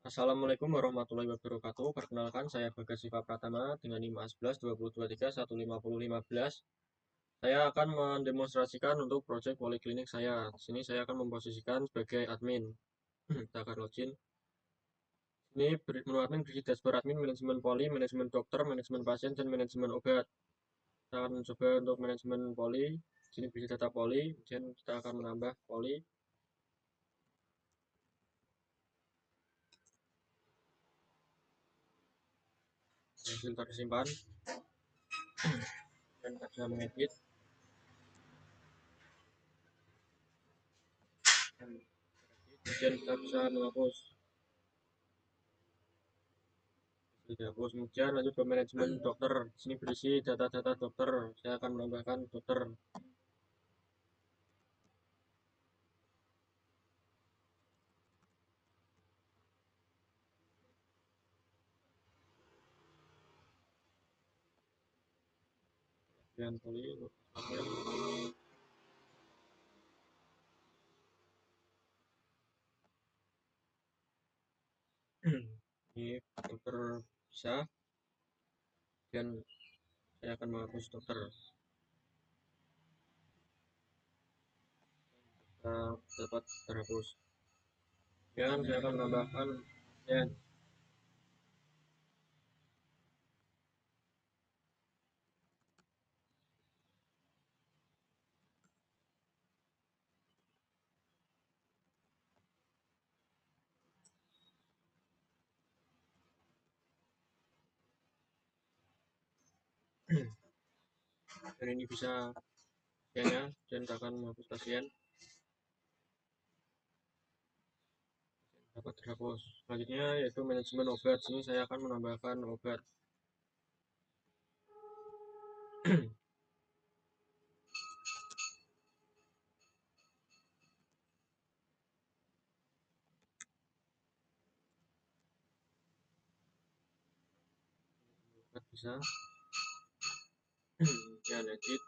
Assalamualaikum warahmatullahi wabarakatuh. Perkenalkan, saya Bagas Siva Pratama dengan NIM 11 2023 15. Saya akan mendemonstrasikan untuk proyek poliklinik saya. Di sini saya akan memposisikan sebagai admin. Kita akan login. Ini menu admin berisi dashboard admin, manajemen poli, manajemen dokter, manajemen pasien, dan manajemen obat. Kita akan mencoba untuk manajemen poli. Di sini berisi data poli, kemudian kita akan menambah poli. Hasil tersimpan dan kita bisa mengedit. Kemudian kita bisa menghapus. Kemudian lanjut ke manajemen dokter. Di sini berisi data-data dokter. Saya akan menambahkan dokter. Kemudian poli. Ini dokter bisa. Dan saya akan menghapus dokter. Kita dapat terhapus. Dan saya akan menambahkan pasien. Dan ini bisa pasiennya. Dan kita akan menghapus pasien. Dapat terhapus. Selanjutnya yaitu manajemen obat. Sini saya akan menambahkan obat. Obat bisa. Kemudian edit.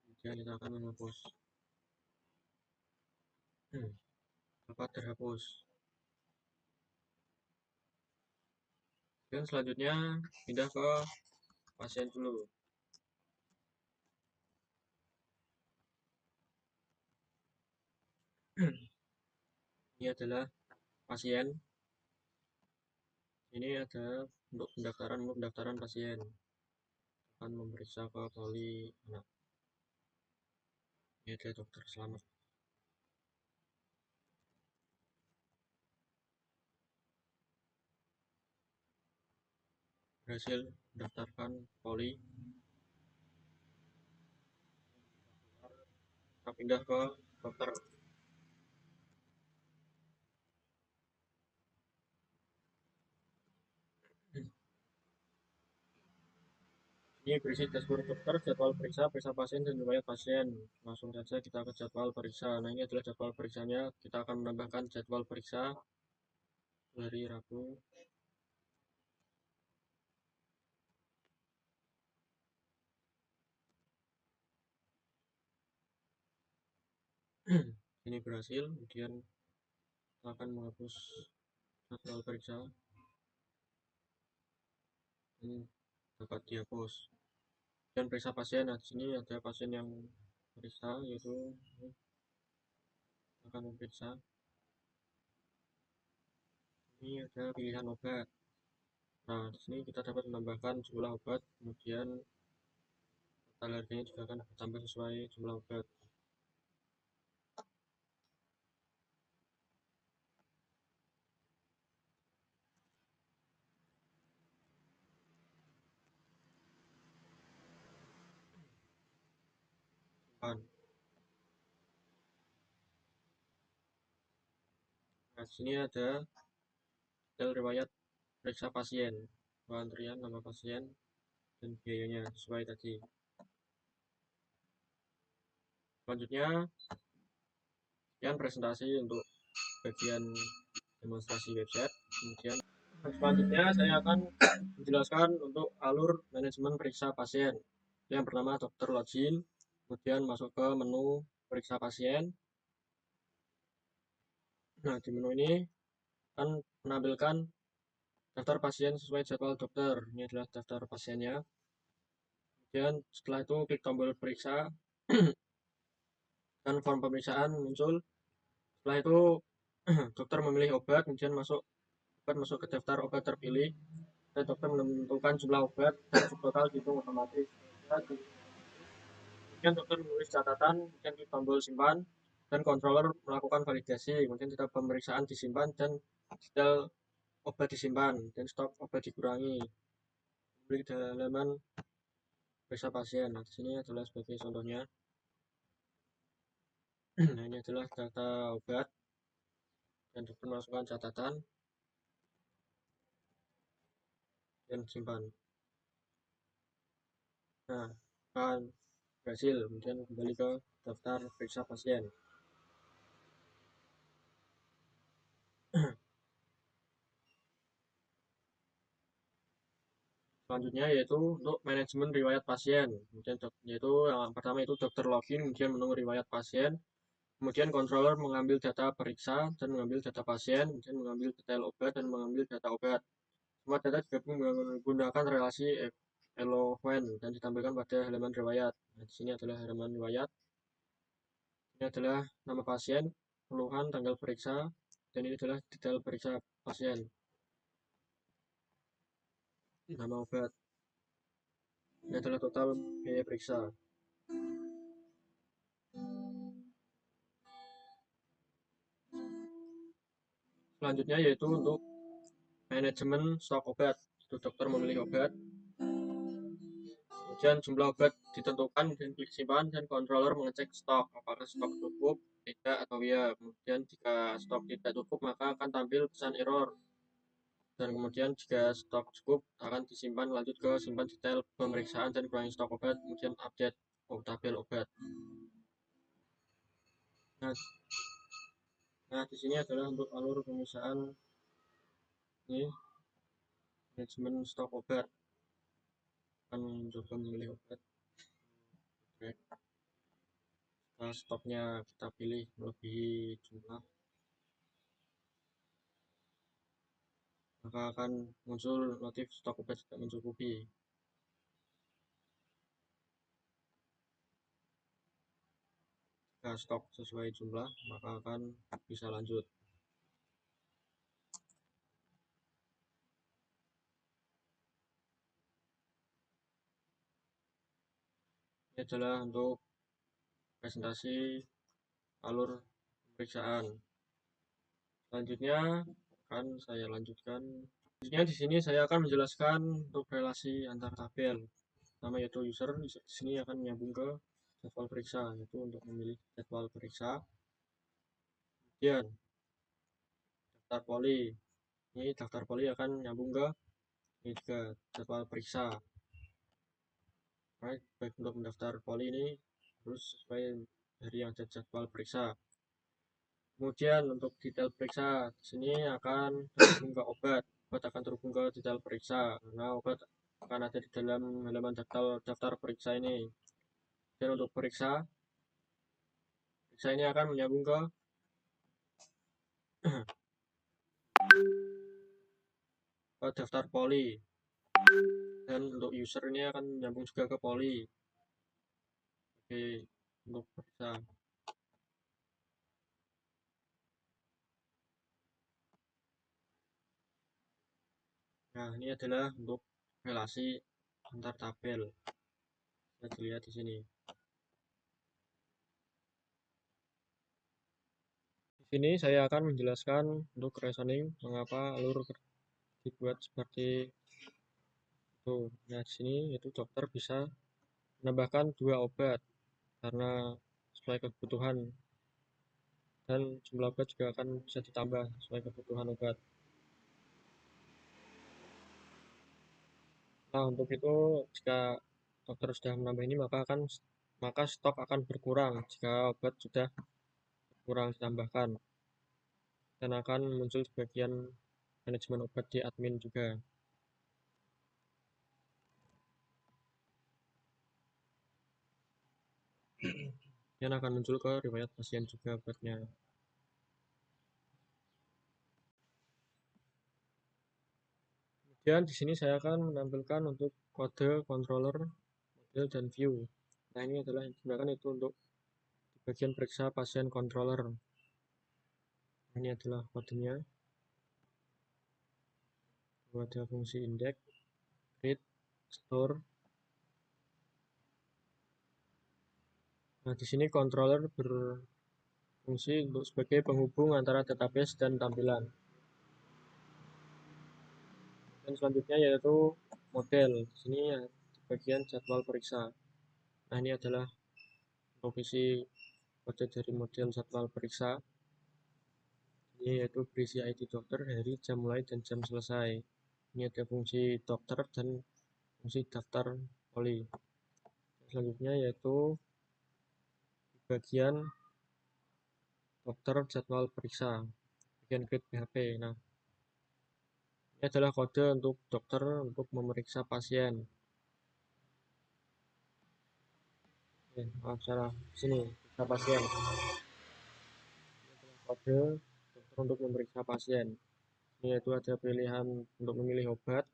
Kemudian kita akan menghapus. Dapat terhapus. Dan selanjutnya pindah ke pasien dulu. Ini adalah pasien. Ini ada untuk pendaftaran pasien. Akan memeriksa ke poli anak. Ini ada dokter selamat. Berhasil mendaftarkan poli. Kita pindah ke dokter. Ini berisi dashboard dokter, jadwal periksa, periksa pasien, dan riwayat pasien. Langsung saja kita ke jadwal periksa. Nah, ini adalah jadwal periksanya. Kita akan menambahkan jadwal periksa hari Rabu. Ini berhasil. Kemudian kita akan menghapus jadwal periksa. Ini dapat dihapus. Dan periksa pasien. Nah, di sini ada pasien yang periksa, yaitu akan memeriksa. Ini ada pilihan obat. Nah, di sini kita dapat menambahkan jumlah obat, kemudian total harganya juga akan ditambah sesuai jumlah obat. Nah, di sini ada detail riwayat periksa pasien, antrian, nama pasien, dan biayanya sesuai tadi. Selanjutnya, sekian presentasi untuk bagian demonstrasi website. Kemudian selanjutnya saya akan menjelaskan untuk alur manajemen periksa pasien. Yang pertama dokter login, kemudian masuk ke menu periksa pasien. Nah, di menu ini akan menampilkan daftar pasien sesuai jadwal dokter. Ini adalah daftar pasiennya. Kemudian setelah itu klik tombol periksa dan form pemeriksaan muncul. Setelah itu dokter memilih obat, kemudian obat masuk ke daftar obat terpilih, dan dokter menentukan jumlah obat dan subtotal dihitung otomatis. Kemudian dokter menulis catatan, kemudian klik tombol simpan, dan controller melakukan validasi, kemudian data pemeriksaan disimpan dan detail obat disimpan dan stok obat dikurangi. Klik di halaman periksa pasien. Nah, di sini adalah sebagai contohnya. Nah, ini adalah data obat dan dokter masukkan catatan dan simpan. Nah, akan berhasil. Kemudian kembali ke daftar periksa pasien. Selanjutnya yaitu untuk manajemen riwayat pasien. Kemudian yaitu yang pertama itu dokter login, kemudian menunggu riwayat pasien. Kemudian controller mengambil data periksa dan mengambil data pasien, kemudian mengambil detail obat dan mengambil data obat. Semua data digabung menggunakan relasi Eloquen dan ditampilkan pada halaman riwayat. Nah, di sini adalah halaman riwayat. Ini adalah nama pasien, keluhan, tanggal periksa, dan ini adalah detail periksa pasien. Nama obat. Ini adalah total biaya periksa. Selanjutnya yaitu untuk manajemen stok obat. Itu dokter memilih obat. Kemudian jumlah obat ditentukan dan klik simpan dan controller mengecek stok. Apakah stok cukup, tidak, atau ya. Kemudian jika stok tidak cukup maka akan tampil pesan error. Dan kemudian jika stok cukup akan disimpan lanjut ke simpan detail pemeriksaan dan kurangi stok obat, kemudian update tabel obat. Nah, di sini adalah untuk alur pemeriksaan ini manajemen stok obat. Akan mencoba memilih obat. Setelah stoknya kita pilih melebihi jumlah, maka akan muncul notif stok obat tidak mencukupi. Jika stok sesuai jumlah, maka akan bisa lanjut. Ini adalah untuk presentasi alur pemeriksaan. Selanjutnya akan saya lanjutkan. Selanjutnya di sini saya akan menjelaskan untuk relasi antar tabel. Pertama yaitu user di sini akan menyambung ke jadwal periksa, yaitu untuk memilih jadwal periksa. Kemudian daftar poli. Ini daftar poli akan nyambung ke ini juga jadwal periksa. Baik untuk mendaftar poli ini harus sesuai dari yang ada jadwal periksa. Kemudian untuk detail periksa di sini akan terhubung ke obat. Obat akan terhubung ke detail periksa karena obat akan ada di dalam halaman daftar periksa ini. Dan untuk periksa ini akan menyambung ke daftar poli. Dan untuk user ini akan menyambung juga ke poli. Oke, untuk periksa. Nah, ini adalah untuk relasi antar tabel. Bisa dilihat di sini. Di sini saya akan menjelaskan untuk reasoning mengapa alur dibuat seperti itu. Nah, di sini yaitu dokter bisa menambahkan 2 obat karena sesuai kebutuhan, dan jumlah obat juga akan bisa ditambah sesuai kebutuhan obat. Nah, untuk itu jika dokter sudah menambah ini maka stok akan berkurang jika obat sudah kurang ditambahkan, dan akan muncul di bagian manajemen obat di admin juga. Kemudian akan muncul ke riwayat pasien juga obatnya. Kemudian di sini saya akan menampilkan untuk kode controller, model, dan view. Nah, ini adalah yang digunakan itu untuk di bagian periksa pasien controller. Ini adalah kodenya. Ada fungsi index, read, store. Nah, di sini controller berfungsi untuk sebagai penghubung antara database dan tampilan. Dan selanjutnya yaitu model. Di sini ya, di bagian jadwal periksa. Nah, ini adalah profisi kode dari model jadwal periksa. Ini yaitu berisi ID dokter, hari, jam mulai, dan jam selesai. Ini ada fungsi dokter dan fungsi daftar poli. Selanjutnya yaitu di bagian dokter jadwal periksa, bagian create PHP. Nah, ini adalah kode untuk dokter untuk memeriksa pasien. Maaf, salah. Sini, periksa pasien. Kode dokter untuk memeriksa pasien. Ini yaitu ada pilihan untuk memilih obat,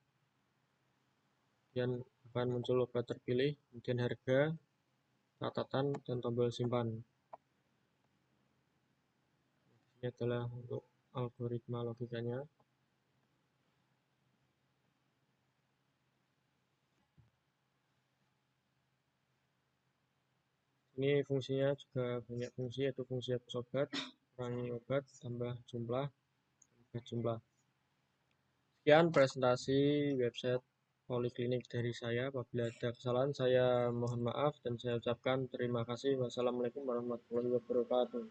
kemudian akan muncul obat terpilih, kemudian harga, catatan, dan tombol simpan. Ini adalah untuk algoritma logikanya. Ini fungsinya juga banyak fungsi, yaitu fungsi hapus obat, kurangi obat, tambah jumlah, tambah jumlah. Sekian presentasi website Poliklinik dari saya. Apabila ada kesalahan, saya mohon maaf dan saya ucapkan terima kasih. Wassalamualaikum warahmatullahi wabarakatuh.